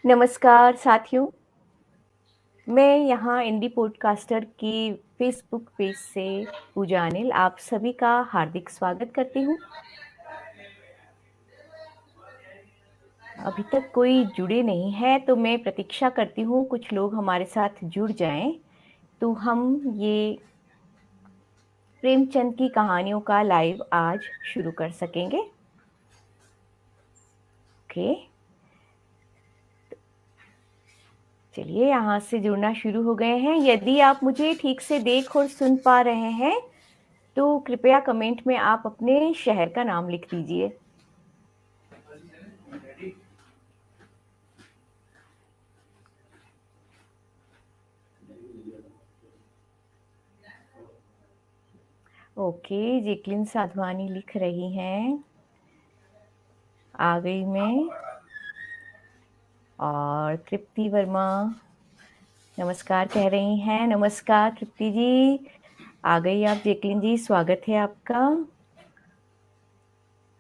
नमस्कार साथियों, मैं यहाँ इंडी पॉडकास्टर की फेसबुक पेज से पूजा अनिल आप सभी का हार्दिक स्वागत करती हूँ। अभी तक कोई जुड़े नहीं है तो मैं प्रतीक्षा करती हूँ कुछ लोग हमारे साथ जुड़ जाएं तो हम ये प्रेमचंद की कहानियों का लाइव आज शुरू कर सकेंगे। ओके, चलिए यहाँ से जुड़ना शुरू हो गए हैं। यदि आप मुझे ठीक से देख और सुन पा रहे हैं तो कृपया कमेंट में आप अपने शहर का नाम लिख दीजिए। ओके, जेकलिन साधवानी लिख रही हैं, आ गई मैं। और तृप्ति वर्मा नमस्कार कह रही हैं। नमस्कार तृप्ति जी, आ गई आप। जेकलिन जी स्वागत है आपका।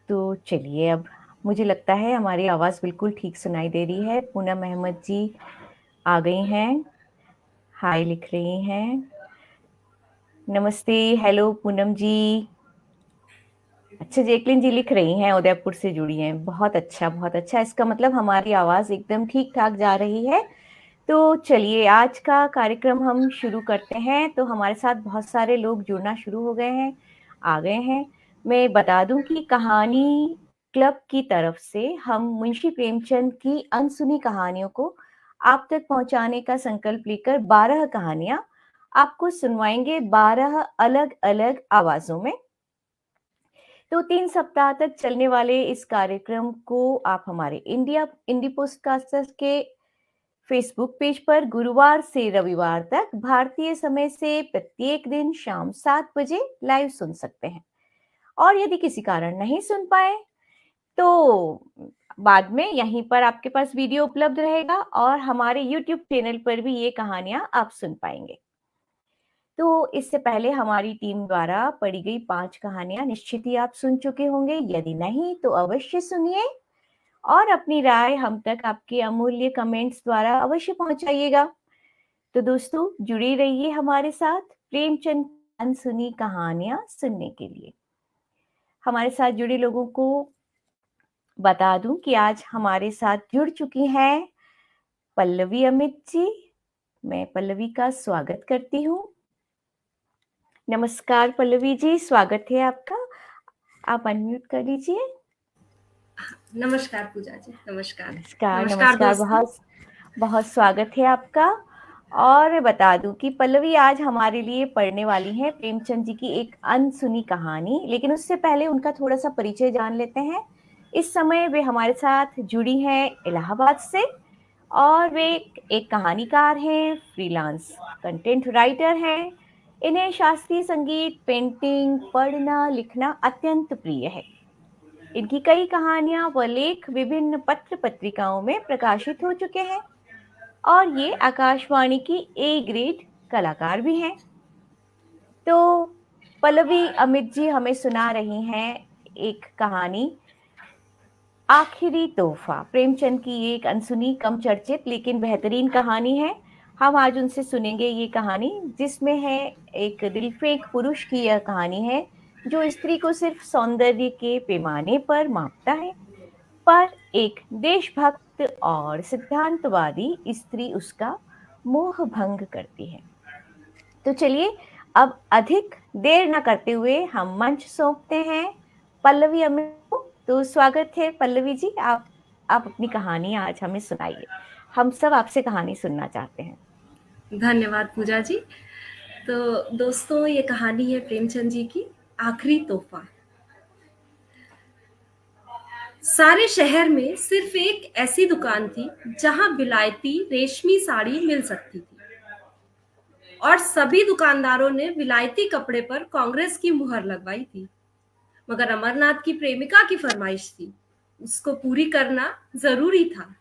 तो चलिए, अब मुझे लगता है हमारी आवाज़ बिल्कुल ठीक सुनाई दे रही है। पूनम अहमद जी आ गई हैं, हाय लिख रही हैं। नमस्ते, हेलो पूनम जी। अच्छा, जेकलिन जी लिख रही हैं उदयपुर से जुड़ी हैं। बहुत अच्छा, बहुत अच्छा। इसका मतलब हमारी आवाज़ एकदम ठीक ठाक जा रही है। तो चलिए आज का कार्यक्रम हम शुरू करते हैं। तो हमारे साथ बहुत सारे लोग जुड़ना शुरू हो गए हैं, आ गए हैं। मैं बता दूं कि कहानी क्लब की तरफ से हम मुंशी प्रेमचंद की अनसुनी कहानियों को आप तक पहुंचाने का संकल्प लेकर 12 कहानियां आपको सुनवाएंगे, 12 अलग अलग आवाजों में। तो 3 सप्ताह तक चलने वाले इस कार्यक्रम को आप हमारे इंडी पोस्टकास्टर्स के फेसबुक पेज पर गुरुवार से रविवार तक भारतीय समय से प्रत्येक दिन शाम 7 बजे लाइव सुन सकते हैं। और यदि किसी कारण नहीं सुन पाए तो बाद में यहीं पर आपके पास वीडियो उपलब्ध रहेगा और हमारे यूट्यूब चैनल पर भी ये कहानियां आप सुन पाएंगे। तो इससे पहले हमारी टीम द्वारा पढ़ी गई 5 कहानियां निश्चित ही आप सुन चुके होंगे। यदि नहीं तो अवश्य सुनिए और अपनी राय हम तक आपके अमूल्य कमेंट्स द्वारा अवश्य पहुंचाइएगा। तो दोस्तों, जुड़े रहिए हमारे साथ प्रेमचंद अनसुनी कहानियां सुनने के लिए। हमारे साथ जुड़े लोगों को बता दूं कि आज हमारे साथ जुड़ चुकी हैं पल्लवी अमित जी। मैं पल्लवी का स्वागत करती हूँ। नमस्कार पल्लवी जी, स्वागत है आपका। आप अनम्यूट कर लीजिए। नमस्कार पूजा जी, नमस्कार। नमस्कार नमस्कार नमस्कार, दोस्तों। बहुत बहुत स्वागत है आपका। और बता दूं कि पल्लवी आज हमारे लिए पढ़ने वाली हैं प्रेमचंद जी की एक अनसुनी कहानी। लेकिन उससे पहले उनका थोड़ा सा परिचय जान लेते हैं। इस समय वे हमारे साथ जुड़ी हैं इलाहाबाद से और वे एक कहानीकार हैं, फ्रीलांस कंटेंट राइटर हैं। इन्हें शास्त्रीय संगीत, पेंटिंग, पढ़ना लिखना अत्यंत प्रिय है। इनकी कई कहानियां व लेख विभिन्न पत्र पत्रिकाओं में प्रकाशित हो चुके हैं और ये आकाशवाणी की ए ग्रेड कलाकार भी हैं। तो पल्लवी अमित जी हमें सुना रही हैं एक कहानी, आखिरी तोहफा। प्रेमचंद की ये एक अनसुनी, कम चर्चित लेकिन बेहतरीन कहानी है। हम आज उनसे सुनेंगे ये कहानी, जिसमें है एक दिलफेंक पुरुष की यह कहानी है जो स्त्री को सिर्फ सौंदर्य के पैमाने पर मापता है, पर एक देशभक्त और सिद्धांतवादी स्त्री उसका मोह भंग करती है। तो चलिए, अब अधिक देर न करते हुए हम मंच सौंपते हैं पल्लवी अमित को। तो स्वागत है पल्लवी जी, आप अपनी कहानी आज हमें सुनाइए। हम सब आपसे कहानी सुनना चाहते हैं। धन्यवाद पूजा जी। तो दोस्तों, ये कहानी है प्रेमचंद जी की आखिरी तोहफा। सारे शहर में सिर्फ एक ऐसी दुकान थी जहां विलायती रेशमी साड़ी मिल सकती थी, और सभी दुकानदारों ने विलायती कपड़े पर कांग्रेस की मुहर लगवाई थी। मगर अमरनाथ की प्रेमिका की फरमाइश थी, उसको पूरी करना जरूरी था।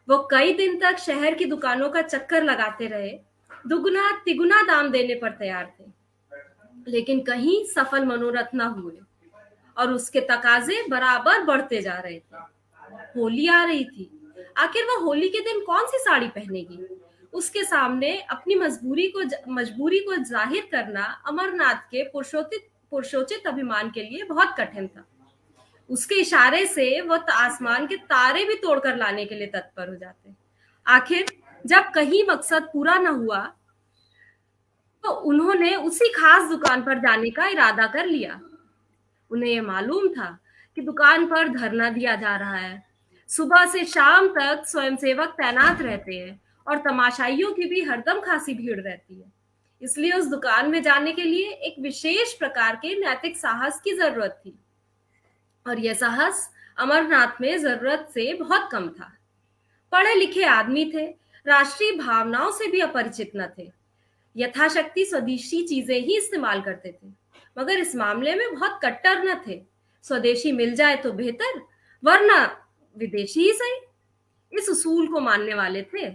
वो कई दिन तक शहर की दुकानों का चक्कर लगाते रहे, दुगना तिगुना दाम देने पर तैयार थे, लेकिन कहीं सफल मनोरथ न हुए और उसके तकाजे बराबर बढ़ते जा रहे थे। होली आ रही थी आखिर वह होली के दिन कौन सी साड़ी पहनेगी? उसके सामने अपनी मजबूरी को जाहिर करना अमरनाथ के पुरुषोचित अभिमान के लिए बहुत कठिन था। उसके इशारे से वह आसमान के तारे भी तोड़कर लाने के लिए तत्पर हो जाते। आखिर जब कहीं मकसद पूरा न हुआ तो उन्होंने उसी खास दुकान पर जाने का इरादा कर लिया। उन्हें यह मालूम था कि दुकान पर धरना दिया जा रहा है। सुबह से शाम तक स्वयंसेवक तैनात रहते हैं और तमाशाइयों की भी हरदम खासी भीड़ रहती है। इसलिए उस दुकान में जाने के लिए एक विशेष प्रकार के नैतिक साहस की जरूरत थी और यह साहस अमरनाथ में जरूरत से बहुत कम था। पढ़े लिखे आदमी थे, राष्ट्रीय भावनाओं से भी अपरिचित न थे, यथाशक्ति स्वदेशी चीजें ही इस्तेमाल करते थे, मगर इस मामले में बहुत कट्टर न थे। स्वदेशी मिल जाए तो बेहतर, वरना विदेशी ही सही, इस उसूल को मानने वाले थे।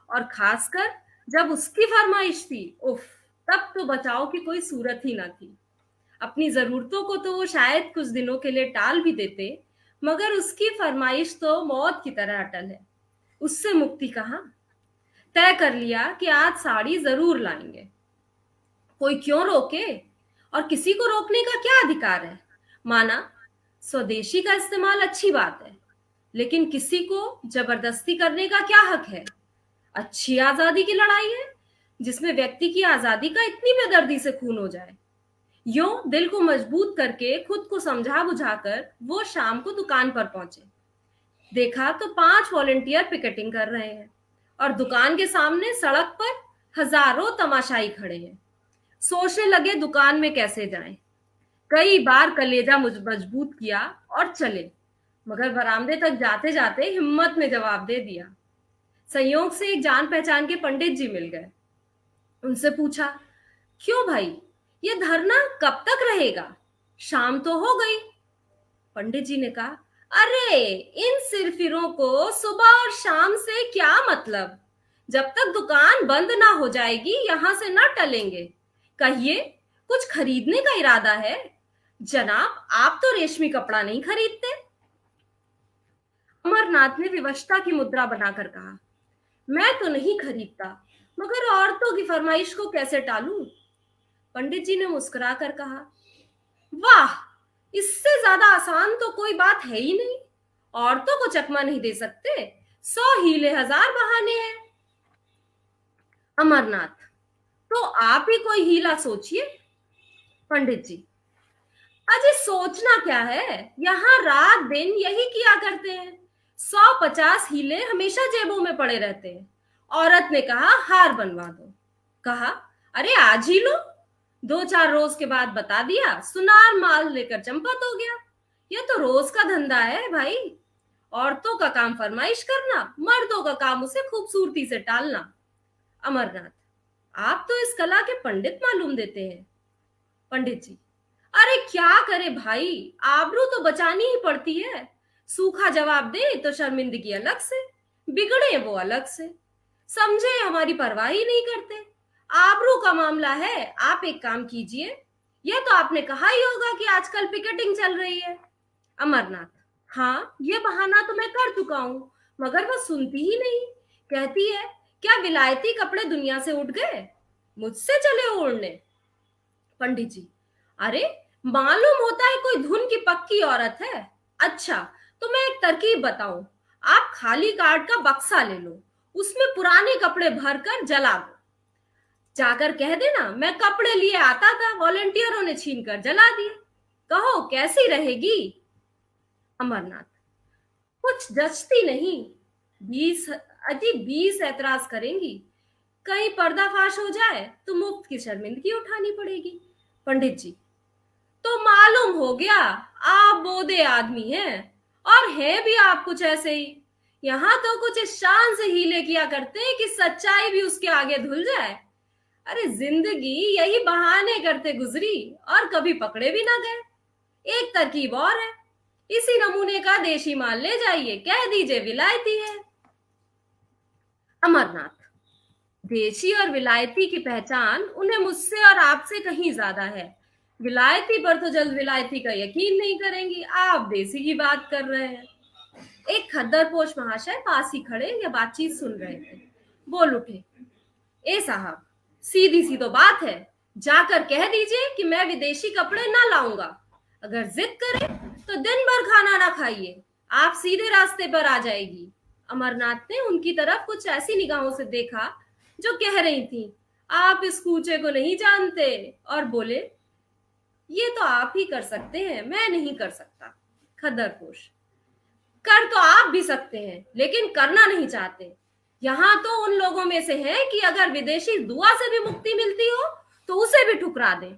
और खासकर जब उसकी फरमाइश थी, उफ, तब तो बचाव की कोई सूरत ही न थी। अपनी जरूरतों को तो वो शायद कुछ दिनों के लिए टाल भी देते, मगर उसकी फरमाइश तो मौत की तरह अटल है। उससे मुक्ति कहाँ? तय कर लिया कि आज साड़ी जरूर लाएंगे। कोई क्यों रोके? और किसी को रोकने का क्या अधिकार है? माना स्वदेशी का इस्तेमाल अच्छी बात है, लेकिन किसी को जबरदस्ती करने का क्या हक है? अच्छी आजादी की लड़ाई है, जिसमें व्यक्ति की आजादी का इतनी बेदर्दी से खून हो जाए। यूं दिल को मजबूत करके खुद को समझा बुझाकर वो शाम को दुकान पर पहुंचे। देखा तो 5 वॉलंटियर पिकेटिंग कर रहे हैं और दुकान के सामने सड़क पर हजारों तमाशाई खड़े हैं। सोचने लगे दुकान में कैसे जाएं। कई बार कलेजा मजबूत किया और चले, मगर बरामदे तक जाते जाते हिम्मत में जवाब दे दिया। संयोग से एक जान पहचान के पंडित जी मिल गए। उनसे पूछा, क्यों भाई, ये धरना कब तक रहेगा? शाम तो हो गई। पंडित जी ने कहा, अरे इन सिरफिरों को सुबह और शाम से क्या मतलब? जब तक दुकान बंद ना हो जाएगी यहां से ना टलेंगे। कहिए, कुछ खरीदने का इरादा है? जनाब, आप तो रेशमी कपड़ा नहीं खरीदते। अमरनाथ ने विवशता की मुद्रा बनाकर कहा, मैं तो नहीं खरीदता, मगर औरतों की फरमाइश को कैसे टालूं? पंडित जी ने मुस्कुराकर कहा, वाह, इससे ज्यादा आसान तो कोई बात है ही नहीं। औरतों को चकमा नहीं दे सकते, 100 हीले 1000 बहाने हैं। अमरनाथ, तो आप ही कोई हीला सोचिए। पंडित जी, अजय सोचना क्या है, यहाँ रात दिन यही किया करते हैं। 150 हीले हमेशा जेबों में पड़े रहते हैं। औरत ने कहा, हार बनवा दो। कहा, अरे आज ही लो। 2-4 रोज के बाद बता दिया, सुनार माल लेकर चंपत हो गया। यह तो रोज का धंधा है भाई। औरतों का काम फरमाइश करना, मर्दों का काम उसे खूबसूरती से टालना। अमरनाथ, आप तो इस कला के पंडित मालूम देते हैं। पंडित जी, अरे क्या करे भाई, आबरू तो बचानी ही पड़ती है। सूखा जवाब दे तो शर्मिंदगी अलग से, बिगड़े वो अलग से, समझे हमारी परवाह ही नहीं करते। आबरू का मामला है। आप एक काम कीजिए, यह तो आपने कहा ही होगा कि आजकल पिकेटिंग चल रही है। अमरनाथ, हाँ, ये बहाना तो मैं कर चुका हूं, मगर वह सुनती ही नहीं। कहती है, क्या विलायती कपड़े दुनिया से उठ गए? मुझसे चले ओढ़ने। पंडित जी, अरे मालूम होता है कोई धुन की पक्की औरत है। अच्छा, तो मैं एक तरकीब बताऊं। आप खाली कार्ड का बक्सा ले लो, उसमें पुराने कपड़े भरकर जला दो। जाकर कह देना, मैं कपड़े लिए आता था, वॉलंटियरों ने छीन कर जला दिए। कहो कैसी रहेगी? अमरनाथ, कुछ जचती नहीं। 20 ऐतराज करेंगी। कहीं पर्दाफाश हो जाए तो मुफ्त की शर्मिंदगी उठानी पड़ेगी। पंडित जी, तो मालूम हो गया आप बोदे आदमी हैं, और हैं भी आप कुछ ऐसे ही। यहाँ तो कुछ इस शान से हीले किया करते हैं कि सच्चाई भी उसके आगे धुल जाए। अरे जिंदगी यही बहाने करते गुजरी और कभी पकड़े भी ना गए। एक तरकीब और है, इसी नमूने का देशी माल ले जाइए, कह दीजिए विलायती है। अमरनाथ, देशी और विलायती की पहचान उन्हें मुझसे और आपसे कहीं ज्यादा है। विलायती पर तो जल्द विलायती का यकीन नहीं करेंगी, आप देसी की बात कर रहे हैं। एक खद्दरपोश महाशय पास ही खड़े यह बातचीत सुन रहे थे। बोल उठे, ए साहब, सीधी सी तो बात है, जाकर कह दीजिए कि मैं विदेशी कपड़े ना लाऊंगा। अगर जिद करे तो दिन भर खाना ना खाइए, आप सीधे रास्ते पर आ जाएगी। अमरनाथ ने उनकी तरफ कुछ ऐसी निगाहों से देखा जो कह रही थी, आप इस कूचे को नहीं जानते, और बोले, ये तो आप ही कर सकते हैं, मैं नहीं कर सकता। खद्दरपोश, कर तो आप भी सकते हैं, लेकिन करना नहीं चाहते। यहाँ तो उन लोगों में से है कि अगर विदेशी दुआ से भी मुक्ति मिलती हो तो उसे भी ठुकरा दें।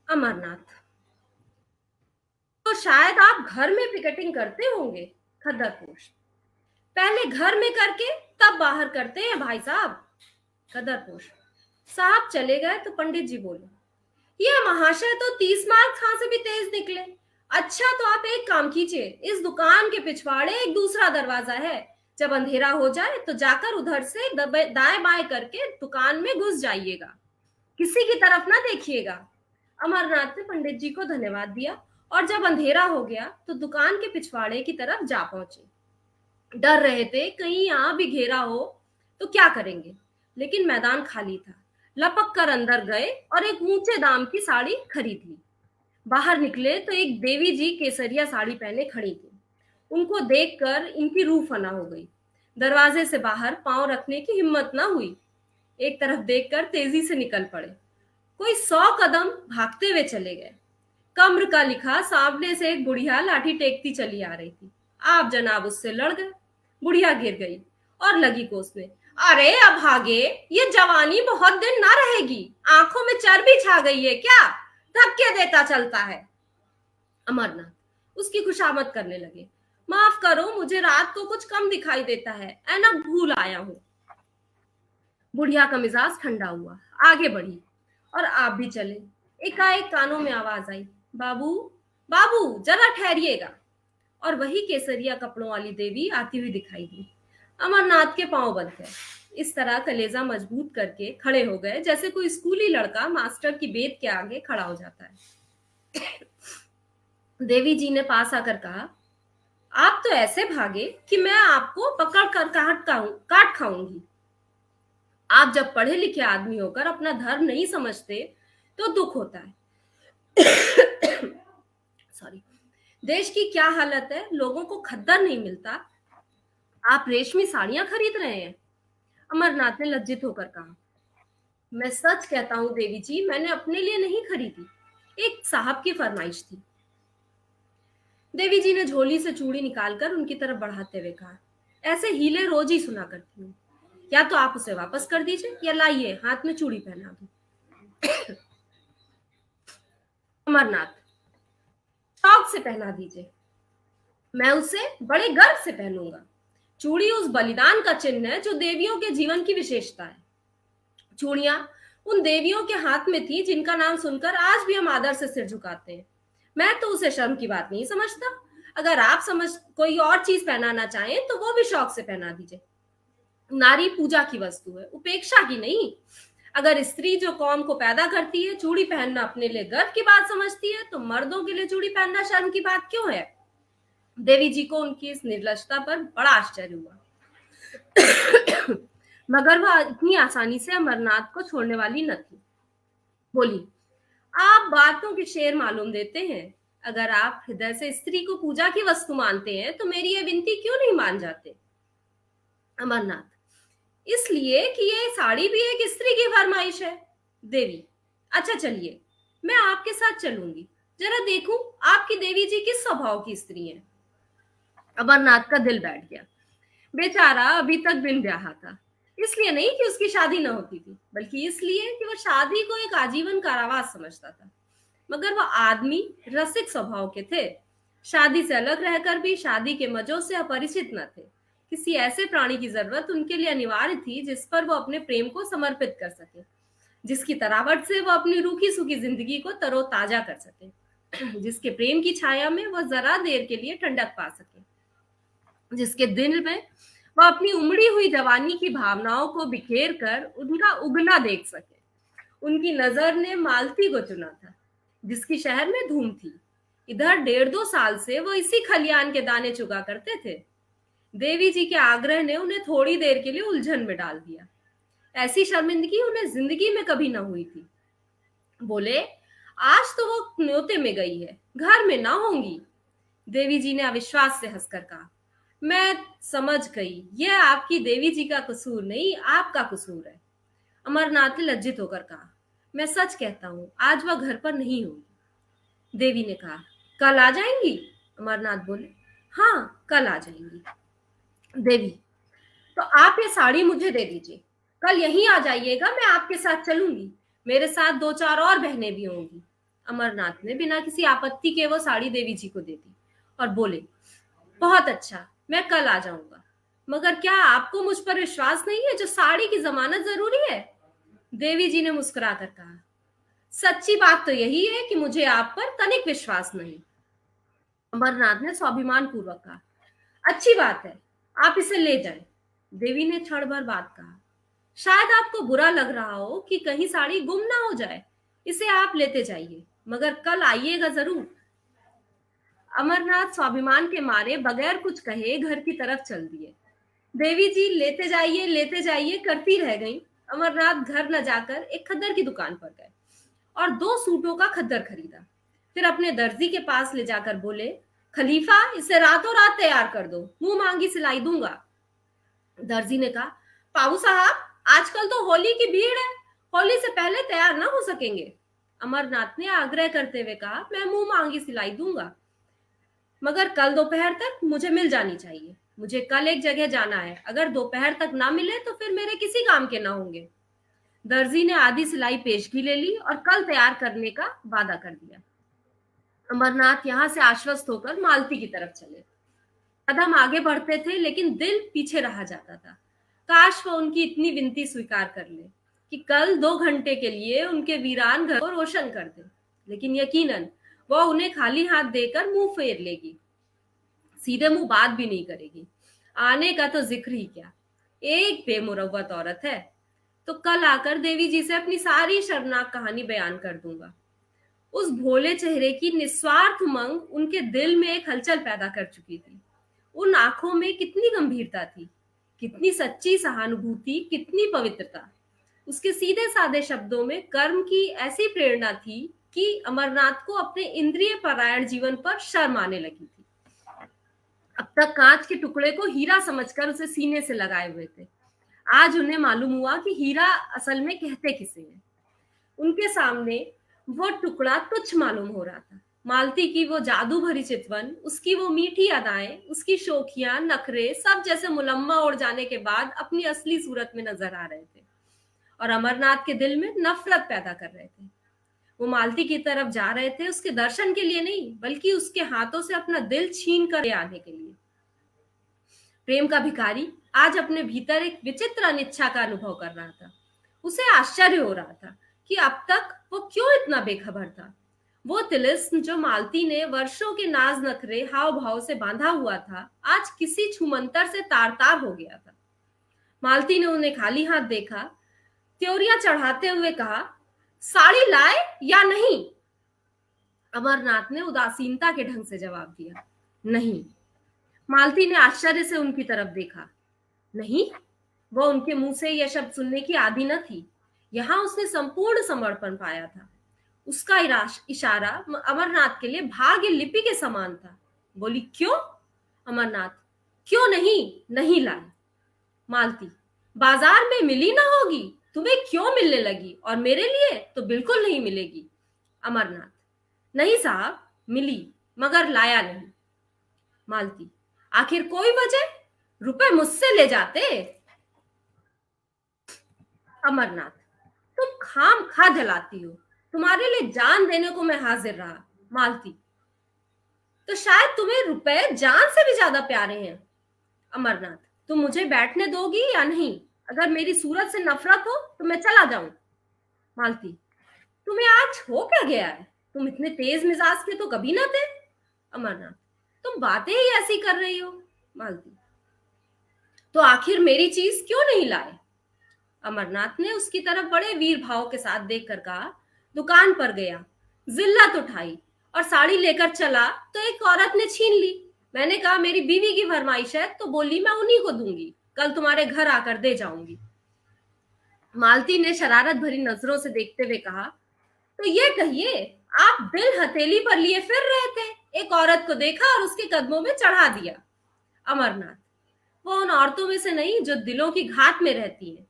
अमरनाथ, तो शायद आप घर में पिकेटिंग करते होंगे। खद्दरपोश, पहले घर में करके तब बाहर करते हैं भाई साहब। खद्दरपोश, साहब चले गए तो पंडित जी बोले, ये महाशय तो 30 मार्क खां से भी तेज निकले। अच्छा, तो आप एक काम कीजिए, इस दुकान के पिछवाड़े एक दूसरा दरवाजा है, जब अंधेरा हो जाए तो जाकर उधर से दाएं बाएं करके दुकान में घुस जाइएगा, किसी की तरफ ना देखिएगा। अमरनाथ ने पंडित जी को धन्यवाद दिया और जब अंधेरा हो गया तो दुकान के पिछवाड़े की तरफ जा पहुंचे। डर रहे थे कहीं यहां भी घेरा हो तो क्या करेंगे, लेकिन मैदान खाली था। लपक कर अंदर गए और एक ऊंचे दाम की साड़ी खरीद ली। बाहर निकले तो एक देवी जी केसरिया साड़ी पहने खड़ी थी। उनको देखकर इनकी रूह फना हो गई। दरवाजे से बाहर पांव रखने की हिम्मत ना हुई। एक तरफ देखकर तेजी से निकल पड़े। कोई 100 कदम भागते हुए चले गए। कम्र का लिखा सामने से एक बुढ़िया लाठी टेकती चली आ रही थी। आप जनाब उससे लड़ गए। बुढ़िया गिर गई और लगी कोसने, अरे अब भागे, ये जवानी बहुत दिन ना रहेगी, आंखों में चर्बी छा गई है क्या, धक्के देता चलता है। अमरनाथ उसकी खुशामद करने लगे, माफ करो, मुझे रात को कुछ कम दिखाई देता है, ऐनक भूल आया हूं। बुढ़िया का मिजाज ठंडा हुआ, आगे बढ़ी और आप भी चले। एकाएक कानों में आवाज आई, बाबू बाबू जरा ठहरिएगा। और वही केसरिया कपड़ों वाली देवी आती हुई दिखाई दी। अमरनाथ के पांव बंध गए। इस तरह कलेजा मजबूत करके खड़े हो गए जैसे कोई स्कूली लड़का मास्टर की बेत के आगे खड़ा हो जाता है। देवी जी ने पास आकर कहा, आप तो ऐसे भागे कि मैं आपको पकड़ कर काट खाऊंगी। आप जब पढ़े लिखे आदमी होकर अपना धर्म नहीं समझते तो दुख होता है। सॉरी। देश की क्या हालत है, लोगों को खद्दर नहीं मिलता, आप रेशमी साड़ियां खरीद रहे हैं। अमरनाथ ने लज्जित होकर कहा, मैं सच कहता हूं देवी जी, मैंने अपने लिए नहीं खरीदी, एक साहब की फरमाइश थी। देवी जी ने झोली से चूड़ी निकालकर उनकी तरफ बढ़ाते हुए कहा, ऐसे हीले रोज ही सुना करती हूँ, या तो आप उसे वापस कर दीजिए या लाइए हाथ में चूड़ी पहना दूं। अमरनाथ, शौक से पहना दीजिए, मैं उसे बड़े गर्व से पहनूंगा। चूड़ी उस बलिदान का चिन्ह है जो देवियों के जीवन की विशेषता है। चूड़ियां उन देवियों के हाथ में थी जिनका नाम सुनकर आज भी हम आदर से सिर झुकाते हैं। मैं तो उसे शर्म की बात नहीं समझता। अगर आप कोई और चीज पहनाना चाहें तो वो भी शौक से पहना दीजिए। नारी पूजा की वस्तु है, उपेक्षा की नहीं। अगर स्त्री जो कौम को पैदा करती है चूड़ी पहनना अपने लिए गर्व की बात समझती है तो मर्दों के लिए चूड़ी पहनना शर्म की बात क्यों है। देवी जी को उनकी इस निर्लजता पर बड़ा आश्चर्य हुआ। मगर वह इतनी आसानी से अमरनाथ को छोड़ने वाली न थी। बोली, आप बातों के शेर मालूम देते हैं। अगर आप हृदय से स्त्री को पूजा की वस्तु मानते हैं तो मेरी ये विनती क्यों नहीं मान जाते। अमरनाथ, इसलिए कि ये साड़ी भी एक स्त्री की फरमाइश है। देवी, अच्छा चलिए, मैं आपके साथ चलूंगी, जरा देखूं आपकी देवी जी किस स्वभाव की स्त्री है। अमरनाथ का दिल बैठ गया। बेचारा अभी तक बिन ब्याहा था, इसलिए नहीं कि उसकी शादी न होती थी, बल्कि इसलिए कि वह शादी को एक आजीवन कारावास समझता था। मगर वह आदमी रसिक स्वभाव के थे, शादी से अलग रहकर भी शादी के मजों से अपरिचित न थे। किसी ऐसे प्राणी की जरूरत उनके लिए अनिवार्य थी जिस पर वो अपने प्रेम को समर्पित कर सके। जिसकी तरावट से वो अपनी रूखी सूखी जिंदगी को तरोताजा कर सके, जिसके प्रेम की छाया में वो जरा देर के लिए ठंडक पा सके, जिसके दिल में वह अपनी उमड़ी हुई जवानी की भावनाओं को बिखेर कर उनका उगना देख सके। उनकी नजर ने मालती को चुना था, जिसकी शहर में धूम थी। इधर 1.5-2 साल से वो इसी खलियान के दाने चुगा करते थे। देवी जी के आग्रह ने उन्हें थोड़ी देर के लिए उलझन में डाल दिया। ऐसी शर्मिंदगी उन्हें जिंदगी में कभी ना हुई थी। बोले, आज तो वो न्योते में गई है, घर में ना होंगी। देवी जी ने अविश्वास से हंसकर कहा, मैं समझ गई, यह आपकी देवी जी का कसूर नहीं, आपका कसूर है। अमरनाथ ने लज्जित होकर कहा, मैं सच कहता हूँ, आज वह घर पर नहीं होगी। देवी ने कहा, कल आ जाएंगी? अमरनाथ बोले, हाँ, कल आ जाएंगी। देवी, तो आप ये साड़ी मुझे दे दीजिए, कल यहीं आ जाइएगा, मैं आपके साथ चलूंगी। मेरे साथ 2-4 और बहनें भी होंगी। अमरनाथ ने बिना किसी आपत्ति के वो साड़ी देवी जी को दे दी और बोले, बहुत अच्छा, मैं कल आ जाऊंगा। मगर क्या आपको मुझ पर विश्वास नहीं है, जो साड़ी की जमानत जरूरी है? देवी जी ने मुस्कुराकर कहा, सच्ची बात तो यही है कि मुझे आप पर तनिक विश्वास नहीं। अमरनाथ ने स्वाभिमान पूर्वक कहा, अच्छी बात है, आप इसे ले जाएं। देवी ने क्षण भर बात कहा, शायद आपको बुरा लग रहा हो कि कहीं साड़ी गुम ना हो जाए, इसे आप लेते जाइए, मगर कल आइएगा जरूर। अमरनाथ स्वाभिमान के मारे बगैर कुछ कहे घर की तरफ चल दिए। देवी जी लेते जाइए करती रह गईं। अमरनाथ घर न जाकर एक खद्दर की दुकान पर गए और 2 सूटों का खद्दर खरीदा। फिर अपने दर्जी के पास ले जाकर बोले, खलीफा, इसे रातों रात तैयार कर दो, मुंह मांगी सिलाई दूंगा। दर्जी ने कहा, पाबू साहब, आजकल तो होली की भीड़ है, होली से पहले तैयार ना हो सकेंगे। अमरनाथ ने आग्रह करते हुए कहा, मैं मुंह मांगी सिलाई दूंगा, मगर कल दोपहर तक मुझे मिल जानी चाहिए। मुझे कल एक जगह जाना है, अगर दोपहर तक ना मिले तो फिर मेरे किसी काम के ना होंगे। दर्जी ने आधी सिलाई पेशगी ले ली और कल तैयार करने का वादा कर दिया। अमरनाथ यहाँ से आश्वस्त होकर मालती की तरफ चले। कदम आगे बढ़ते थे, लेकिन दिल पीछे रहा जाता था। काश वो उनकी इतनी विनती स्वीकार कर ले कि कल 2 घंटे के लिए उनके वीरान घर को रोशन कर दे, लेकिन यकीनन वह उन्हें खाली हाथ देकर मुंह फेर लेगी, सीधे मुंह बात भी नहीं करेगी। आने का तो जिक्र ही क्या, एक बेमुरव्वत औरत है। तो कल आकर देवी जी से अपनी सारी शर्मनाक कहानी बयान कर दूंगा। उस भोले चेहरे की निस्वार्थ उमंग उनके दिल में एक हलचल पैदा कर चुकी थी। उन आंखों में कितनी गंभीरता थी, कितनी सच्ची सहानुभूति, कितनी पवित्रता। उसके सीधे साधे शब्दों में कर्म की ऐसी प्रेरणा थी कि अमरनाथ को अपने इंद्रिय परायण जीवन पर शर्म आने लगी थी। अब तक कांच के टुकड़े को हीरा समझकर उसे सीने से लगाए हुए थे। आज उन्हें मालूम हुआ कि हीरा असल में कहते किसे हैं। उनके सामने वो टुकड़ा तुच्छ मालूम हो रहा था। मालती की वो जादू भरी चितवन, उसकी वो मीठी अदाएं, उसकी शोखियां, नखरे, सब जैसे मुलम्मा उड़ जाने के बाद अपनी असली सूरत में नजर आ रहे थे और अमरनाथ के दिल में नफरत पैदा कर रहे थे। वो मालती की तरफ जा रहे थे उसके दर्शन के लिए नहीं, बल्कि उसके हाथों से अपना दिल छीन कर आने के लिए। प्रेम का भिखारी आज अपने भीतर एक विचित्र अनिच्छा का अनुभव कर रहा था। उसे आश्चर्य हो रहा था कि अब तक वो क्यों इतना बेखबर था। वो तिलिस्म जो मालती ने वर्षों के नाज नखरे हाव भाव से बांधा हुआ था, आज किसी छुमंतर से तार तार हो गया था। मालती ने उन्हें खाली हाथ देखा, त्योरियां चढ़ाते हुए कहा, साड़ी लाए या नहीं? अमरनाथ ने उदासीनता के ढंग से जवाब दिया, नहीं। मालती ने आश्चर्य से उनकी तरफ देखा। नहीं? वह उनके मुंह से यह शब्द सुनने की आदी न थी। यहाँ उसने संपूर्ण समर्पण पाया था। उसका इशारा अमरनाथ के लिए भाग्य लिपि के समान था। बोली, क्यों? अमरनाथ, क्यों नहीं लाई। मालती, बाजार में मिली ना होगी, तुम्हें क्यों मिलने लगी, और मेरे लिए तो बिल्कुल नहीं मिलेगी। अमरनाथ, नहीं साहब, मिली, मगर लाया नहीं। मालती, आखिर कोई वजह? रुपए मुझसे ले जाते। अमरनाथ, तुम खाम खा जलाती हो, तुम्हारे लिए जान देने को मैं हाजिर रहा। मालती, तो शायद तुम्हें रुपए जान से भी ज्यादा प्यारे हैं। अमरनाथ, तुम मुझे बैठने दोगी या नहीं? अगर मेरी सूरत से नफरत हो तो मैं चला जाऊं। मालती, तुम्हें आज हो क्या गया है? तुम इतने तेज मिजाज के तो कभी ना थे। अमरनाथ, तुम बातें ही ऐसी कर रही हो। मालती, तो आखिर मेरी चीज क्यों नहीं लाए? अमरनाथ ने उसकी तरफ बड़े वीर भाव के साथ देखकर कहा, दुकान पर गया, जिल्लत उठाई और साड़ी लेकर चला तो एक औरत ने छीन ली। मैंने कहा मेरी बीवी की फरमाइश है, तो बोली मैं उन्हीं को दूंगी, कल तुम्हारे घर आकर दे जाऊंगी। मालती ने शरारत भरी नजरों से देखते हुए कहा, तो ये कहिए, आप दिल हथेली पर लिए फिर रहे थे, एक औरत को देखा और उसके कदमों में चढ़ा दिया। अमरनाथ, वो उन औरतों में से नहीं जो दिलों की घात में रहती है।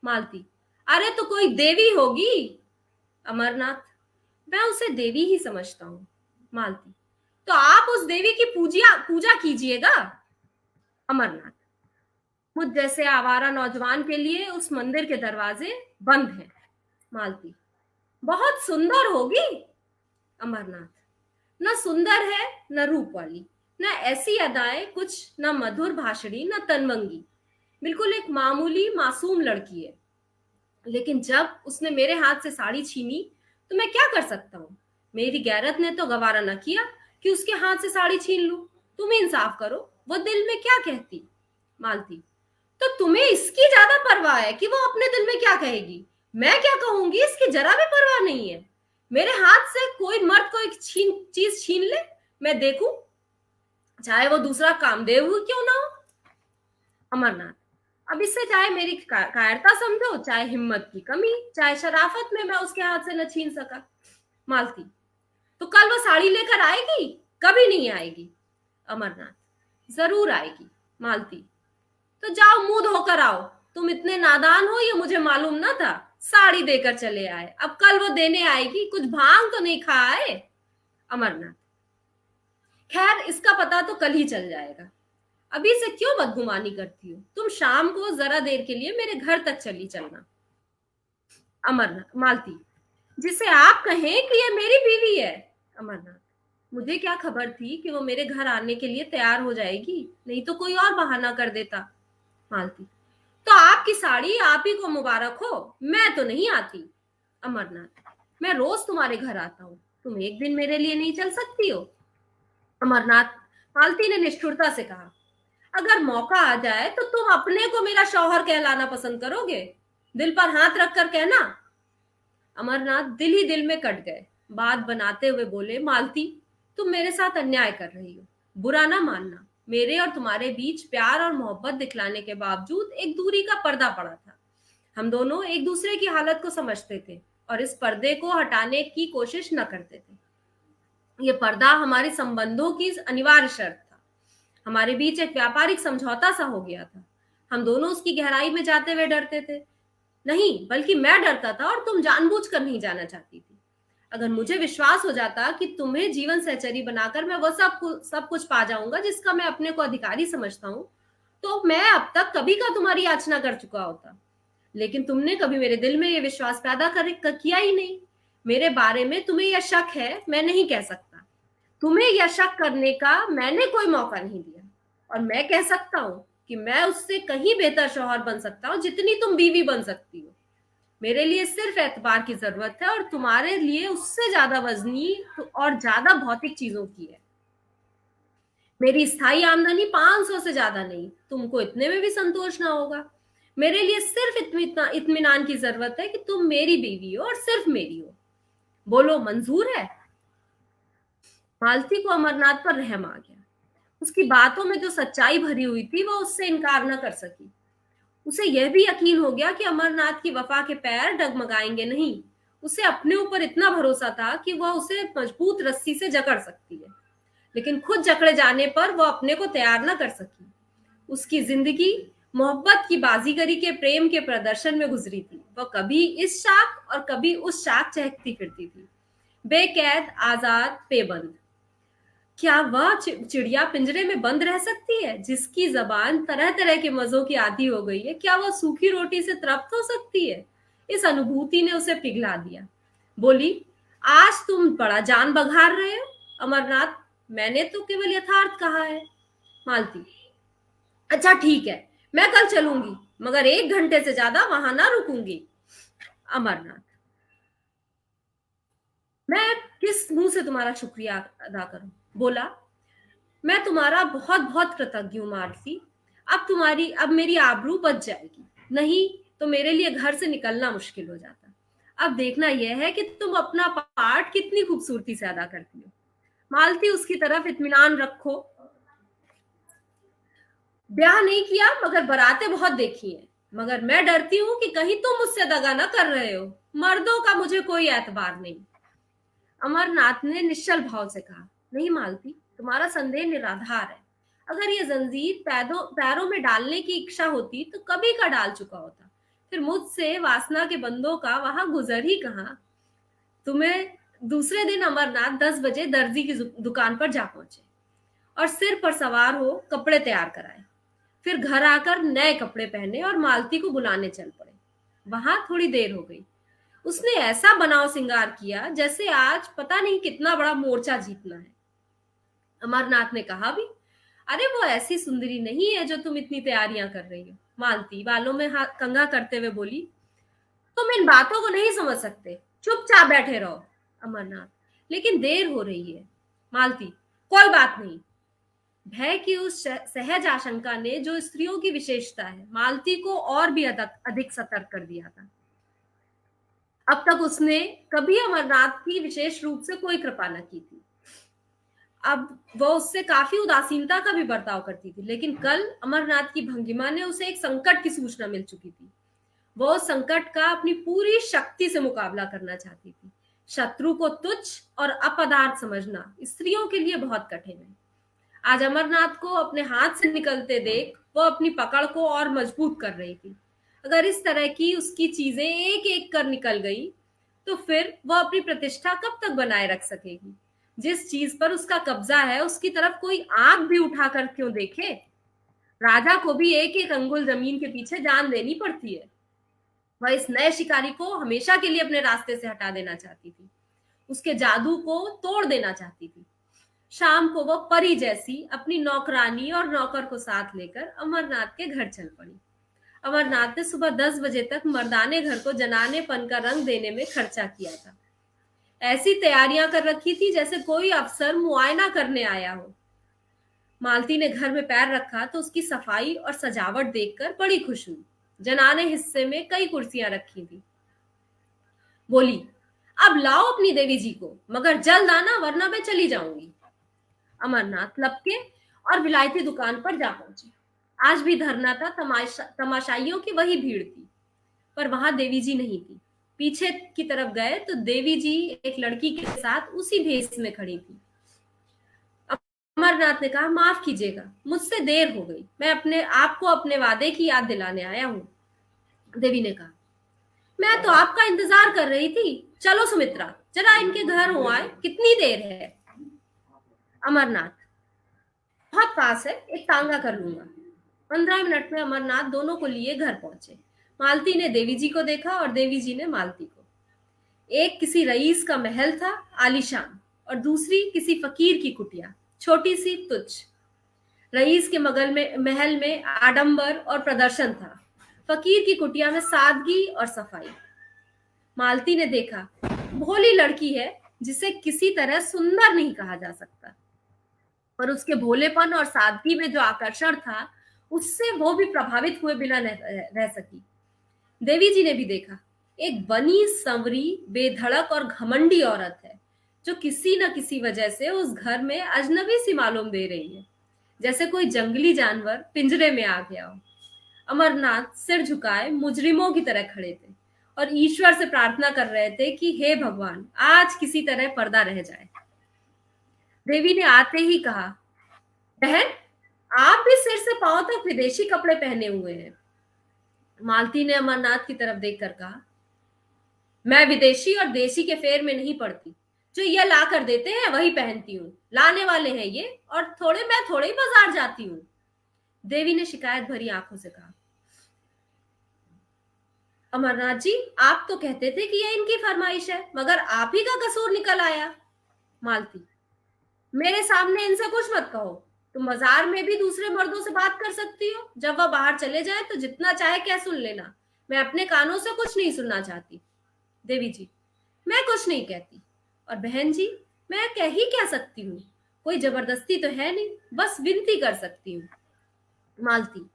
मालती, अरे तो कोई देवी होगी। अमरनाथ, मैं उसे देवी ही समझता हूँ। मालती, तो आप उस देवी की पूजा पूजा कीजिएगा। अमरनाथ, मुझ जैसे आवारा नौजवान के लिए उस मंदिर के दरवाजे बंद हैं। मालती, बहुत सुंदर होगी। अमरनाथ, न सुंदर है, न रूप वाली, न ऐसी अदाएं, कुछ न मधुर भाषणी, न तनवंगी, बिल्कुल एक मामूली मासूम लड़की है। लेकिन जब उसने मेरे हाथ से साड़ी छीनी तो मैं क्या कर सकता हूँ? मेरी गैरत ने तो गवारा न किया कि उसके हाथ से साड़ी छीन लूं। तुम इंसाफ करो, वो दिल में क्या कहती? मालती, तो तुम्हें इसकी ज्यादा परवाह है कि वो अपने दिल में क्या कहेगी। मैं क्या कहूंगी इसकी जरा भी परवाह नहीं है। मेरे हाथ से कोई मर्द कोई चीज छीन ले, मैं देखूं, चाहे वो दूसरा कामदेव हो क्यों ना हो। अमरनाथ, अब इससे चाहे मेरी कायरता समझो, चाहे हिम्मत की कमी, चाहे शराफत में मैं उसके हाथ से न छीन सका। मालती, तो कल वो साड़ी लेकर आएगी? कभी नहीं आएगी। अमरनाथ, जरूर आएगी। मालती, तो जाओ मुंह धोकर आओ। तुम इतने नादान हो ये मुझे मालूम ना था। साड़ी देकर चले आए, अब कल वो देने आएगी, कुछ भांग तो नहीं खा आए। अमरनाथ, खैर इसका पता तो कल ही चल जाएगा। अभी से क्यों बदगुमानी करती हो? तुम शाम को जरा देर के लिए मेरे घर तक चली चलना। अमरनाथ, मालती, जिसे आप कहें कि ये मेरी बीवी है। अमरनाथ, मुझे क्या खबर थी कि वो मेरे घर आने के लिए तैयार हो जाएगी, नहीं तो कोई और बहाना कर देता। मालती, तो आपकी साड़ी आप ही को मुबारक हो, मैं तो नहीं आती। अमरनाथ, मैं रोज तुम्हारे घर आता हूँ, तुम एक दिन मेरे लिए नहीं चल सकती हो? अमरनाथ, मालती ने निष्ठुरता से कहा, अगर मौका आ जाए तो तुम अपने को मेरा शौहर कहलाना पसंद करोगे? दिल पर हाथ रखकर कहना। अमरनाथ दिल ही दिल में कट गए। बात बनाते हुए बोले, मालती, तुम मेरे साथ अन्याय कर रही हो, बुरा ना मानना। मेरे और तुम्हारे बीच प्यार और मोहब्बत दिखलाने के बावजूद एक दूरी का पर्दा पड़ा था। हम दोनों एक दूसरे की हालत को समझते थे और इस पर्दे को हटाने की कोशिश न करते थे। ये पर्दा हमारे संबंधों की अनिवार्य शर्त था। हमारे बीच एक व्यापारिक समझौता सा हो गया था। हम दोनों उसकी गहराई में जाते हुए डरते थे। नहीं, बल्कि मैं डरता था और तुम जानबूझकर नहीं जाना चाहती थी। अगर मुझे विश्वास हो जाता कि तुम्हें जीवन सहचरी बनाकर मैं वो सब कुछ पा जाऊंगा जिसका मैं अपने को अधिकारी समझता हूँ, तो मैं अब तक कभी का तुम्हारी याचना कर चुका होता। लेकिन तुमने कभी मेरे दिल में ये विश्वास किया ही नहीं। मेरे बारे में तुम्हें यह शक है, मैं नहीं कह सकता। तुम्हें यह शक करने का मैंने कोई मौका नहीं दिया और मैं कह सकता हूँ कि मैं उससे कहीं बेहतर शौहर बन सकता हूँ जितनी तुम बीवी बन सकती हो। मेरे लिए सिर्फ एतबार की जरूरत है और तुम्हारे लिए उससे ज्यादा वजनी और ज्यादा भौतिक चीजों की है। मेरी स्थायी आमदनी 500 से ज्यादा नहीं, तुमको इतने में भी संतोष ना होगा। मेरे लिए सिर्फ इत्मीनान की जरूरत है कि तुम मेरी बीवी हो और सिर्फ मेरी हो। बोलो, मंजूर है? मालती को अमरनाथ पर रहम आ गया। उसकी बातों में जो सच्चाई भरी हुई थी वो उससे इनकार न कर सकी। उसे यह भी यकीन हो गया कि अमरनाथ की वफा के पैर डगमगाएंगे नहीं। उसे अपने ऊपर इतना भरोसा था कि वह उसे मजबूत रस्सी से जकड़ सकती है, लेकिन खुद जकड़े जाने पर वह अपने को तैयार न कर सकी। उसकी जिंदगी मोहब्बत की बाजीगरी के प्रेम के प्रदर्शन में गुजरी थी। वह कभी इस शाख और कभी उस शाख चहकती फिरती थी, बेकैद, आजाद, बेबंद। क्या वह चिड़िया पिंजरे में बंद रह सकती है जिसकी जबान तरह तरह के मजों की आदी हो गई है? क्या वह सूखी रोटी से तृप्त हो सकती है? इस अनुभूति ने उसे पिघला दिया। बोली, आज तुम बड़ा जान बघार रहे हो। अमरनाथ, मैंने तो केवल यथार्थ कहा है। मालती, अच्छा ठीक है, मैं कल चलूंगी, मगर 1 घंटे से ज्यादा वहां ना रुकूंगी। अमरनाथ, मैं किस मुंह से तुम्हारा शुक्रिया अदा करूं? बोला, मैं तुम्हारा बहुत बहुत कृतज्ञ हूं मालती। अब मेरी आबरू बच जाएगी, नहीं तो मेरे लिए घर से निकलना मुश्किल हो जाता। अब देखना यह है कि तुम अपना पार्ट कितनी खूबसूरती से अदा करती हो। मालती उसकी तरफ इत्मीनान रखो, ब्याह नहीं किया मगर बारातें बहुत देखी हैं, मगर मैं डरती हूं कि कहीं तुम मुझसे दगा न कर रहे हो। मर्दों का मुझे कोई एतबार नहीं। अमरनाथ ने निश्चल भाव से कहा, नहीं मालती, तुम्हारा संदेह निराधार है। अगर ये जंजीर पैरों में डालने की इच्छा होती तो कभी का डाल चुका होता। फिर मुझसे वासना के बंदों का वहां गुजर ही कहाँ। तुम्हें दूसरे दिन अमरनाथ 10 बजे दर्जी की दुकान पर जा पहुंचे और सिर पर सवार हो कपड़े तैयार कराए। फिर घर आकर नए कपड़े पहने और मालती को बुलाने चल पड़े। वहां थोड़ी देर हो गई। उसने ऐसा बनाव सिंगार किया जैसे आज पता नहीं कितना बड़ा मोर्चा जीतना है। अमरनाथ ने कहा भी, अरे वो ऐसी सुंदरी नहीं है जो तुम इतनी तैयारियां कर रही हो। मालती बालों में हाथ कंघा करते हुए बोली, तुम इन बातों को नहीं समझ सकते, चुपचाप बैठे रहो। अमरनाथ, लेकिन देर हो रही है। मालती, कोई बात नहीं। भय की उस सहज आशंका ने, जो स्त्रियों की विशेषता है, मालती को और भी अधिक सतर्क कर दिया था। अब तक उसने कभी अमरनाथ की विशेष रूप से कोई कृपा न की थी। अब वो उससे काफी उदासीनता का भी बर्ताव करती थी, लेकिन कल अमरनाथ की भंगिमा ने उसे एक संकट की सूचना मिल चुकी थी। वो संकट का अपनी पूरी शक्ति से मुकाबला करना चाहती थी। शत्रु को तुच्छ और अपदार्थ समझना स्त्रियों के लिए बहुत कठिन है। आज अमरनाथ को अपने हाथ से निकलते देख वो अपनी पकड़ को और मजबूत कर रही थी। अगर इस तरह की उसकी चीजें एक एक कर निकल गई तो फिर वह अपनी प्रतिष्ठा कब तक बनाए रख सकेगी। जिस चीज पर उसका कब्जा है उसकी तरफ कोई आंख भी उठाकर क्यों देखे। राजा को भी एक एक अंगुल जमीन के पीछे जान देनी पड़ती है। वह इस नए शिकारी को हमेशा के लिए अपने रास्ते से हटा देना चाहती थी, उसके जादू को तोड़ देना चाहती थी। शाम को वह परी जैसी अपनी नौकरानी और नौकर को साथ लेकर अमरनाथ के घर चल पड़ी। अमरनाथ ने सुबह 10 बजे तक मर्दाने घर को जनानेपन का रंग देने में खर्चा किया था। ऐसी तैयारियां कर रखी थी जैसे कोई अफसर मुआयना करने आया हो। मालती ने घर में पैर रखा तो उसकी सफाई और सजावट देखकर बड़ी खुश हुई। जनाने हिस्से में कई कुर्सियां रखी थी। बोली, अब लाओ अपनी देवी जी को, मगर जल्द आना वरना मैं चली जाऊंगी। अमरनाथ लपके और विलायती दुकान पर जा पहुंचे। आज भी धरना था, तमाशाइयों की वही भीड़ थी, पर वहां देवी जी नहीं थी। पीछे की तरफ गए तो देवी जी एक लड़की के साथ उसी भेष में खड़ी थी। अमरनाथ ने कहा, माफ कीजिएगा, मुझसे देर हो गई, मैं अपने आपको अपने वादे की याद दिलाने आया हूं। देवी ने कहा, मैं तो आपका इंतजार कर रही थी। चलो सुमित्रा, जरा इनके घर हो आए, कितनी देर है। अमरनाथ, बहुत पास है, एक तांगा कर लूंगा। 15 मिनट में अमरनाथ दोनों को लिए घर पहुंचे। मालती ने देवी जी को देखा और देवी जी ने मालती को। एक किसी रईस का महल था, आलीशान, और दूसरी किसी फकीर की कुटिया, छोटी सी तुच्छ। रईस के महल में आडंबर और प्रदर्शन था, फकीर की कुटिया में सादगी और सफाई। मालती ने देखा, भोली लड़की है जिसे किसी तरह सुंदर नहीं कहा जा सकता, पर उसके भोलेपन और सादगी में जो आकर्षण था उससे वो भी प्रभावित हुए बिना रह सकी। देवी जी ने भी देखा, एक बनी संवरी बेधड़क और घमंडी औरत है जो किसी न किसी वजह से उस घर में अजनबी सी मालूम दे रही है, जैसे कोई जंगली जानवर पिंजरे में आ गया हो। अमरनाथ सिर झुकाए मुजरिमों की तरह खड़े थे और ईश्वर से प्रार्थना कर रहे थे कि हे भगवान, आज किसी तरह पर्दा रह जाए। देवी ने आते ही कहा, बहन, आप भी सिर से पांव तक विदेशी कपड़े पहने हुए हैं। मालती ने अमरनाथ की तरफ देखकर कहा, मैं विदेशी और देशी के फेर में नहीं पड़ती, जो यह ला कर देते हैं वही पहनती हूँ। लाने वाले हैं ये, और मैं थोड़े ही बाजार जाती हूँ। देवी ने शिकायत भरी आंखों से कहा, अमरनाथ जी, आप तो कहते थे कि यह इनकी फरमाइश है, मगर आप ही का कसूर निकल आया। मालती, मेरे सामने इनसे कुछ मत कहो। तुम बाजार में भी दूसरे मर्दों से बात कर सकती हो, जब वह बाहर चले जाए तो जितना चाहे कह सुन लेना। मैं अपने कानों से कुछ नहीं सुनना चाहती। देवी जी, मैं कुछ नहीं कहती, और बहन जी, मैं कह ही क्या सकती हूँ, कोई जबरदस्ती तो है नहीं, बस विनती कर सकती हूँ। मालती,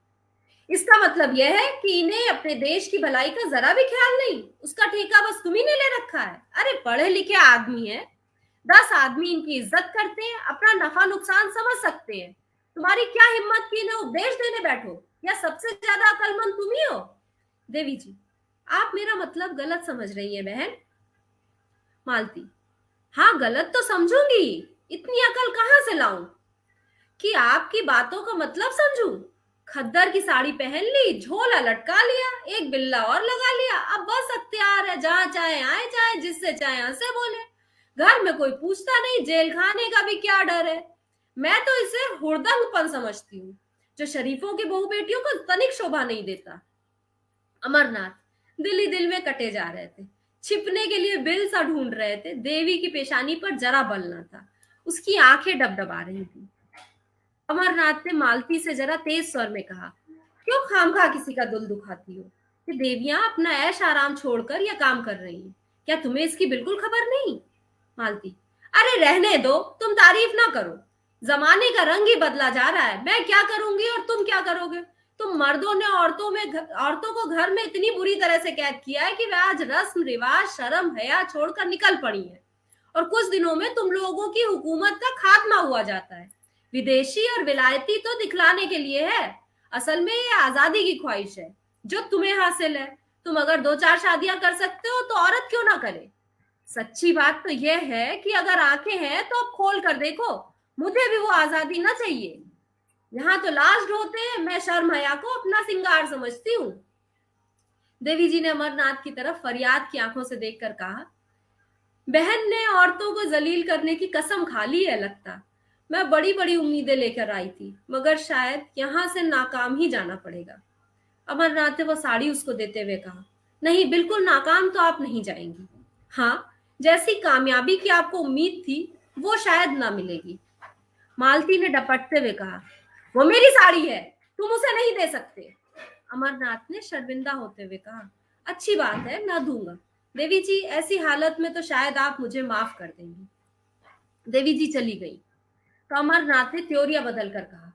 इसका मतलब यह है कि इन्हें अपने देश की भलाई का जरा भी ख्याल नहीं, उसका ठेका बस तुम ही ने ले रखा है। अरे पढ़े लिखे आदमी है, 10 आदमी इनकी इज्जत करते हैं, अपना नफा नुकसान समझ सकते हैं। तुम्हारी क्या हिम्मत की इन्हें उपदेश देने बैठो, या सबसे ज्यादा अकलमंद तुम ही हो। देवी जी, आप मेरा मतलब गलत समझ रही हैं बहन। मालती, हाँ गलत तो समझूंगी, इतनी अकल कहाँ से लाऊं कि आपकी बातों का मतलब समझूं। खद्दर की साड़ी पहन ली, झोला लटका लिया, एक बिल्ला और लगा लिया, अब बस अख्तियार है, जहां चाहे आए जाए, जिससे चाहे हंसे बोले, घर में कोई पूछता नहीं, जेल खाने का भी क्या डर है। मैं तो इसे हुड़दंगपन समझती हूँ, जो शरीफों की बहू बेटियों को तनिक शोभा नहीं देता। अमरनाथ दिल ही दिल में कटे जा रहे थे, छिपने के लिए बिल सा ढूंढ रहे थे। देवी की पेशानी पर जरा बल न था, उसकी आंखें डबडबा रही थी। अमरनाथ ने मालती से जरा तेज स्वर में कहा, क्यों खामखा किसी का दिल दुखाती हो। ये देवियां अपना ऐश आराम छोड़कर यह काम कर रही हैं, क्या तुम्हें इसकी बिल्कुल खबर नहीं। मालती, अरे रहने दो, तुम तारीफ ना करो, जमाने का रंग ही बदला जा रहा है। मैं क्या करूंगी और तुम क्या करोगे। तुम मर्दों ने औरतों को घर में इतनी बुरी तरह से कैद किया है कि वे आज रस्म रिवाज शर्म हया छोड़कर निकल पड़ी हैं, और कुछ दिनों में तुम लोगों की हुकूमत का खात्मा हुआ जाता है। विदेशी और विलायती तो दिखलाने के लिए है, असल में ये आजादी की ख्वाहिश है जो तुम्हें हासिल है। तुम अगर 2-4 शादियां कर सकते हो तो औरत क्यों ना करे। सच्ची बात तो यह है कि अगर आंखें हैं तो अब खोल कर देखो, मुझे भी वो आजादी ना चाहिए। यहाँ तो लाश ढोते हैं, मैं शर्म हया को अपना सिंगार समझती हूँ। देवी जी ने अमरनाथ की तरफ फरियाद की आंखों से देखकर कहा, बहन ने औरतों को जलील करने की कसम खा ली है लगता। मैं बड़ी बड़ी उम्मीदें लेकर आई थी, मगर शायद यहाँ से नाकाम ही जाना पड़ेगा। अमरनाथ ने वो साड़ी उसको देते हुए कहा, नहीं, बिल्कुल नाकाम तो आप नहीं जाएंगी। हाँ, जैसी कामयाबी की आपको उम्मीद थी वो शायद ना मिलेगी। मालती ने डपटते हुए कहा, वो मेरी साड़ी है, तुम उसे नहीं दे सकते। अमरनाथ ने शर्मिंदा होते हुए कहा, अच्छी बात है, ना दूंगा। देवी जी, ऐसी हालत में तो शायद आप मुझे माफ कर देंगी। देवी जी चली गई तो अमरनाथ ने त्योरिया बदल कर कहा,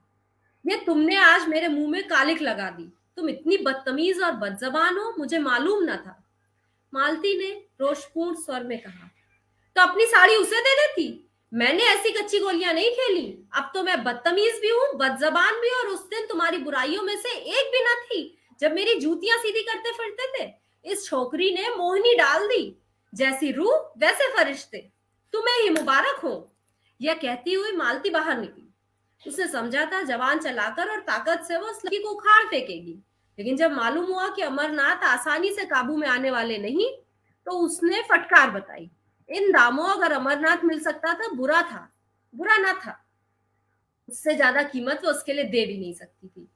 ये तुमने आज मेरे मुंह में कालिक लगा दी, तुम इतनी बदतमीज और बदजबान हो, मुझे मालूम न था। मालती ने रोषपूर्ण स्वर में कहा, तो अपनी साड़ी उसे दे देती, मैंने ऐसी कच्ची गोलियां नहीं खेली। अब तो मैं बदतमीज भी हूँ, बदजबान भी, और उस दिन तुम्हारी बुराइयों में से एक भी न थी जब मेरी जूतियां सीधी करते फिरते थे। इस छोकरी ने मोहिनी डाल दी, जैसी रूह वैसे फरिश्ते, तुम्हें ही मुबारक हो। यह कहती हुई मालती बाहर निकली। उसने समझा था जवान चलाकर और ताकत से वो उस लड़की को उखाड़ फेंकेगी, लेकिन जब मालूम हुआ कि अमरनाथ आसानी से काबू में आने वाले नहीं, तो उसने फटकार बताई, इन दामों अगर अमरनाथ मिल सकता था, बुरा ना था। उससे ज्यादा कीमत वो उसके लिए दे भी नहीं सकती थी।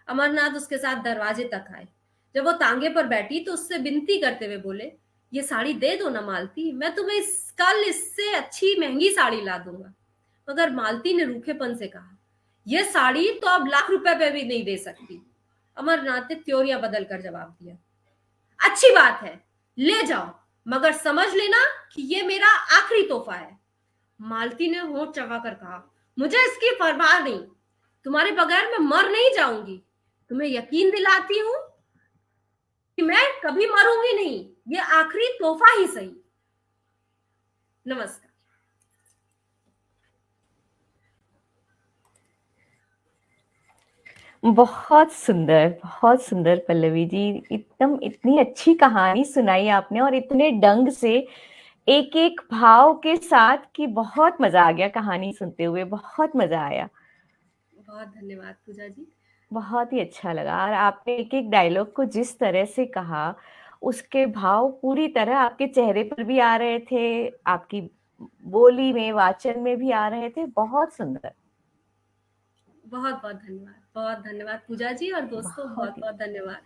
अमरनाथ उसके साथ दरवाजे तक आए। जब वो तांगे पर बैठी तो उससे विनती करते हुए बोले, ये साड़ी दे दो ना मालती, मैं तुम्हें कल इससे अच्छी महंगी साड़ी ला दूंगा। मगर मालती ने रूखेपन से कहा, यह साड़ी तो अब लाख रुपए पे भी नहीं दे सकती। अमरनाथ ने त्योरिया बदल कर जवाब दिया, अच्छी बात है, ले जाओ, मगर समझ लेना कि ये मेरा आखिरी तोहफा है। मालती ने होंठ चबाकर कहा, मुझे इसकी परवाह नहीं, तुम्हारे बगैर मैं मर नहीं जाऊंगी। तुम्हें यकीन दिलाती हूँ कि मैं कभी मरूंगी नहीं, ये आखिरी तोहफा ही सही। नमस्कार। बहुत सुंदर पल्लवी जी, एकदम इतनी अच्छी कहानी सुनाई आपने और इतने ढंग से, एक एक भाव के साथ, कि बहुत मजा आ गया कहानी सुनते हुए, बहुत मजा आया। बहुत धन्यवाद पूजा जी। बहुत ही अच्छा लगा, और आपने एक एक डायलॉग को जिस तरह से कहा, उसके भाव पूरी तरह आपके चेहरे पर भी आ रहे थे, आपकी बोली में, वाचन में भी आ रहे थे। बहुत सुंदर। बहुत धन्यवाद पूजा जी, और दोस्तों बहुत बहुत धन्यवाद।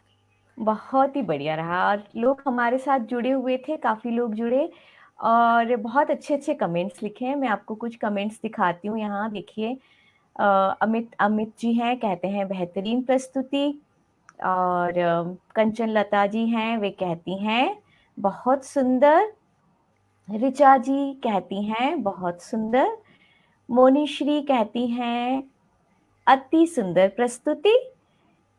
बहुत ही बढ़िया रहा, और लोग हमारे साथ जुड़े हुए थे, काफी लोग जुड़े, और बहुत अच्छे अच्छे कमेंट्स लिखे हैं। मैं आपको कुछ कमेंट्स दिखाती हूँ, यहाँ देखिए। अमित अमित जी हैं, कहते हैं बेहतरीन प्रस्तुति। और कंचन लता जी हैं, वे कहती हैं बहुत सुंदर। ऋचा जी कहती हैं बहुत सुंदर। मोनीश्री कहती हैं अति सुंदर प्रस्तुति।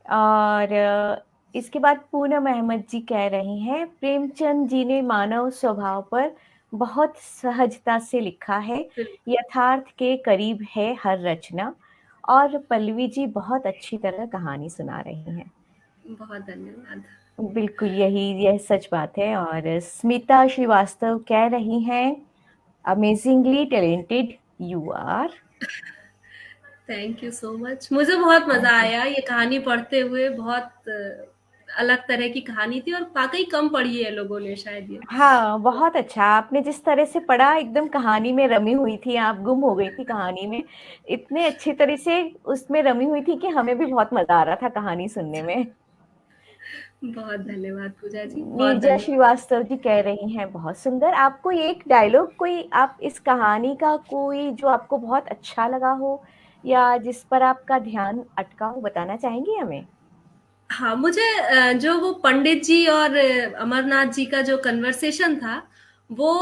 और इसके बाद पूनम अहमद जी कह रही हैं प्रेमचंद जी ने मानव स्वभाव पर बहुत सहजता से लिखा है, बिल्कुल। यथार्थ के करीब है हर रचना। और पल्लवी जी बहुत अच्छी तरह कहानी सुना रही हैं। बहुत धन्यवाद। बिल्कुल यह सच बात है। और स्मिता श्रीवास्तव कह रही हैं amazingly talented you are. Thank you so much. मुझे बहुत मजा थैंक यू। आया ये कहानी पढ़ते हुए। बहुत अलग तरह की कहानी थी और वाकई कम पढ़ी है लोगों ने शायद ये। हाँ तो बहुत अच्छा, आपने जिस तरह से पढ़ा एकदम कहानी में रमी हुई थी, आप गुम हो गई थी कहानी में। इतने अच्छी तरह से उसमें रमी हुई थी कि हमें भी बहुत मजा आ रहा था कहानी सुनने में। बहुत धन्यवाद पूजा जी, बहुत नीरजा धन्यवाद। श्रीवास्तव जी कह रही हैं बहुत सुंदर। आपको एक डायलॉग कोई, आप इस कहानी का कोई जो आपको बहुत अच्छा लगा हो या जिस पर आपका ध्यान अटका हो, बताना चाहेंगी हमें? हाँ, मुझे जो वो पंडित जी और अमरनाथ जी का जो कन्वर्सेशन था, वो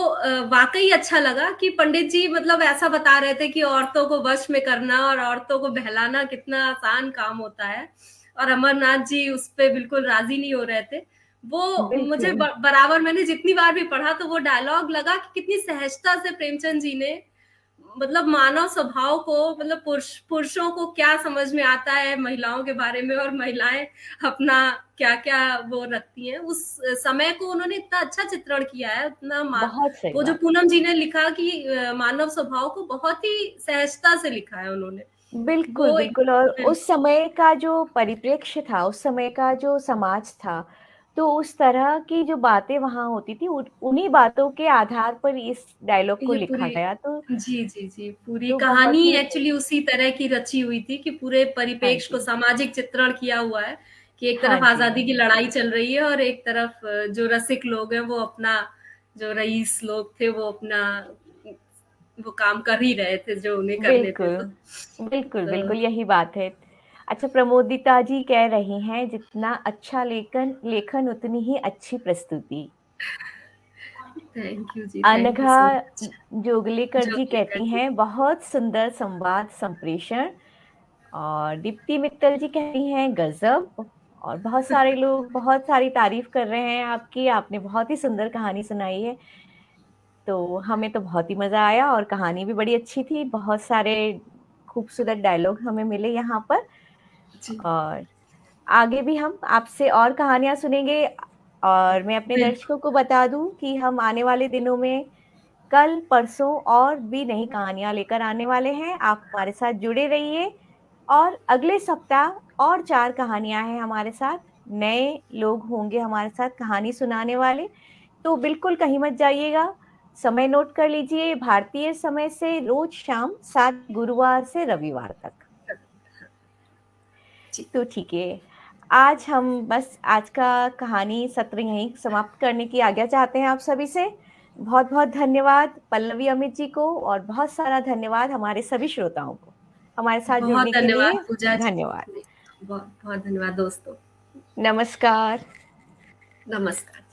वाकई अच्छा लगा कि पंडित जी मतलब ऐसा बता रहे थे कि औरतों को वश में करना और औरतों को बहलाना कितना आसान काम होता है, और अमरनाथ जी उस पे बिल्कुल राजी नहीं हो रहे थे। वो मुझे बिल्कुल बराबर, मैंने जितनी बार भी पढ़ा तो वो डायलॉग लगा कि कितनी सहजता से प्रेमचंद जी ने मतलब मानव स्वभाव को, मतलब पुरुषों को क्या समझ में आता है महिलाओं के बारे में, और महिलाएं अपना क्या क्या वो रखती हैं, उस समय को उन्होंने इतना अच्छा चित्रण किया है। बहुत सही वो जो बात। पूनम जी ने लिखा कि मानव स्वभाव को बहुत ही सहजता से लिखा है उन्होंने। बिल्कुल वो एक बिल्कुल। और उस समय का जो परिप्रेक्ष्य था, उस समय का जो समाज था, तो उस तरह की जो बातें वहां होती थी, उन्हीं बातों के आधार पर इस डायलॉग को ये लिखा पूरी, गया। तो जी जी जी, पूरी बहुत कहानी ही एक्चुअली उसी तरह की रची हुई थी कि पूरे हाँ परिपेक्ष को जी। सामाजिक चित्रण किया हुआ है कि एक हाँ तरफ जी। आजादी की लड़ाई चल रही है और एक तरफ जो रसिक लोग हैं वो अपना, जो रईस लोग थे वो अपना वो काम कर ही रहे थे जो उन्हें करने थे। बिल्कुल बिल्कुल तो बिल्कुल यही बात है। अच्छा, प्रमोदिता जी कह रही हैं जितना अच्छा लेखन लेखन उतनी ही अच्छी प्रस्तुति। Thank you Anagha so much. Joglekar जो जी कहती जी, हैं बहुत सुंदर संवाद संप्रेषण। और दीप्ति मित्तल जी कहती हैं गजब। और बहुत सारे लोग बहुत सारी तारीफ कर रहे हैं आपकी, आपने बहुत ही सुंदर कहानी सुनाई है। तो हमें तो बहुत ही मजा आया और कहानी भी बड़ी अच्छी थी, बहुत सारे खूबसूरत डायलॉग हमें मिले यहाँ पर। जी, और आगे भी हम आपसे और कहानियां सुनेंगे। और मैं अपने बिल्कुल। दर्शकों को बता दूं कि हम आने वाले दिनों में कल परसों और भी नई कहानियां लेकर आने वाले हैं। आप हमारे साथ जुड़े रहिए। और अगले सप्ताह और 4 कहानियां हैं हमारे साथ। नए लोग होंगे हमारे साथ कहानी सुनाने वाले। तो बिल्कुल कहीं मत जाइएगा। समय नोट कर लीजिए, भारतीय समय से रोज शाम 7, गुरुवार से रविवार तक। जी, तो ठीक है, आज हम बस आज का कहानी सत्र यहीं समाप्त करने की आज्ञा चाहते हैं आप सभी से। बहुत बहुत धन्यवाद पल्लवी अमित जी को, और बहुत सारा धन्यवाद हमारे सभी श्रोताओं को हमारे साथ बहुत जुड़ने के धन्यवाद लिए। पूजा धन्यवाद। जी। बहुत बहुत धन्यवाद दोस्तों। नमस्कार। नमस्कार।